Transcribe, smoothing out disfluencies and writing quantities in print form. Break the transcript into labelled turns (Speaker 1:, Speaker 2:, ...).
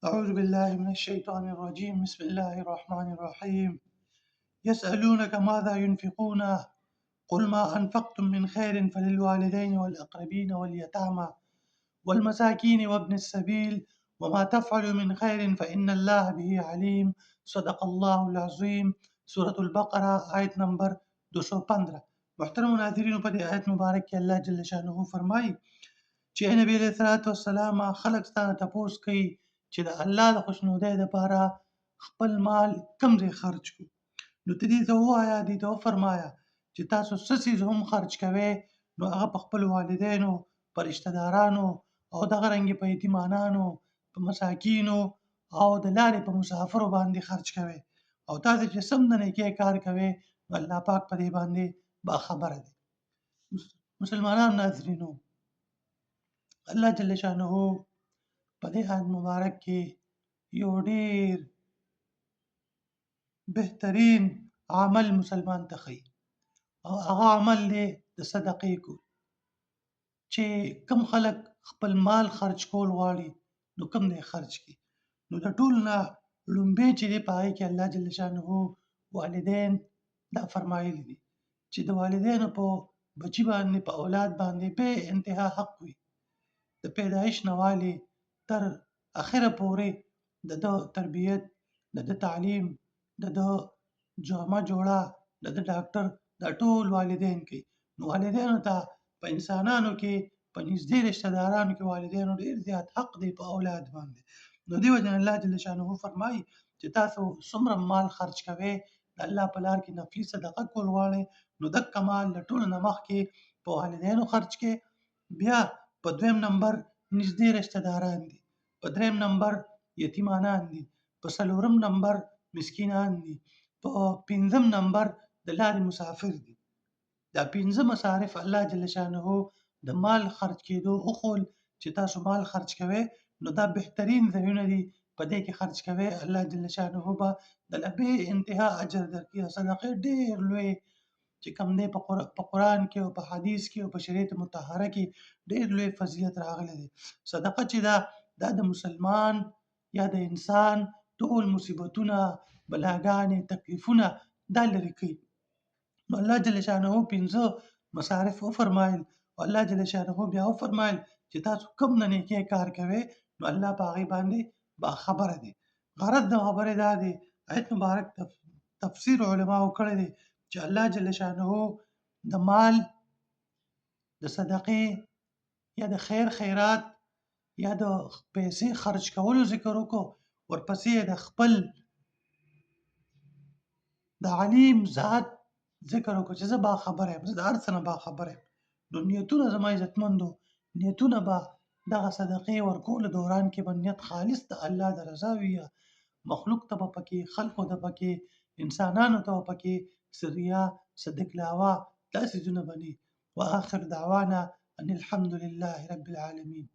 Speaker 1: أعوذ بالله من الشيطان الرجيم. بسم الله الرحمن الرحيم. يسألونك ماذا ينفقون قل ما أنفقتم من خير فللوالدين والأقربين واليتامى والمساكين وابن السبيل وما تفعلوا من خير فإن الله به عليم. صدق الله العظيم. سورة البقرة آیت نمبر 215. محترم ناظرین، په دې آیت مبارک کې الله جل شانه فرمایي چې نبی علیہ الصلوۃ والسلام خلق ستانه تپوس کوي چې د الله د خوشنودۍ لپاره خپل مال کم ځای خرج کړو. نو ته دې ته ووایه، دې ته وفرمایه چې تاسو څه څیز هم خرج کوئ نو هغه په خپلو والدینو، په رشته دارانو او دغه رنګې په یتیمانانو، په مساکینو او د لارې په مسافرو باندې خرج کوئ. او تاسو چې سم د نیکۍ کار کوئ نو الله پاک په دې باندې باخبره دی. مسلمانانو ناظرینو، الله جل شانه په دې آیت مبارک کې یو ډېر بهترین عمل مسلمان ته ښیي او هغه عمل دی د صدقې کول. چې کم خلک خپل مال خرج کول غواړي نو کم دی خرج کړي. نو د ټولو نه لومبی چې دی په هغې کې الله جل شانه والدین دا فرمایلي دي چې د والدینو په بچي باندې، په اولاد باندې بې انتها حق وي. د پیدایش نه والې تر اخره پورې د ده تربیت، د ده تعلیم، د ده جامه جوړه، د ده ډاکټر، دا ټول والدین کوي. نو والدینو ته په انسانانو کې، په نږدې رشته دارانو کې والدینو ډېر زیات حق دی په اولاد باندې. نو دې وجه نه الله جل شانه فرمایي چې تاسو څومره مال خرج کوئ، د الله په لار کې نفلي صدقه کول غواړئ نو دغه مال له ټولو نه مخکې په والدینو خرج کړئ. بیا په دویم نمبر نږدې رشته داران دي، په دریم نمبر یتیمانان دي، په څلورم نمبر مسکینان دي، په پنځم نمبر د لارې مسافر دي. دا پنځه مصارف الله جل شانه د مال خرج کېدو وښول چې تاسو مال خرج کوئ نو دا بهترین ځایونه دي، په دې کې خرج کوئ الله جل شانه به دله بې انتها اجر درکړي. او صدقې ډېر لوی چې کوم دی په قرآن کې او په حدیث کې او په شریعت مطهره کې ډېر لوی فضیلت راغلی دی. صدقه چې دا د مسلمان یا د انسان ټول مصیبتونه، بلاګانې، تکلیفونه دا لرې کوي. نو الله جل شانه پنځه مصارف وفرمایل او الله جل شانه بیا وفرمایل چې تاسو کوم د نیکۍ کار کوئ نو الله په هغې باندې باخبره دی. غرض د خبرې دا دی، آیت مبارک تفسیر علماو کړی دی چې الله جل شانه د مال د صدقې یا د خیرات یا د پیسې خرج کولو ذکر وکړو، ورپسې د خپل د علیم ذات ذکر وکړو چې زه باخبره یم، زه د هر څه نه باخبره یم. نو نیتونه زما عزتمندو، نیتونه به دغه صدقې ورکولو دوران کې به نیت خالص د الله د رضا وي. مخلوق ته به پکې، خلقو ته پکې، انسانانو ته به پکې څه ریا، څه دکلاوه، دا څیزونه به نه وي. وآخر دعوانا ان الحمد لله رب العالمین.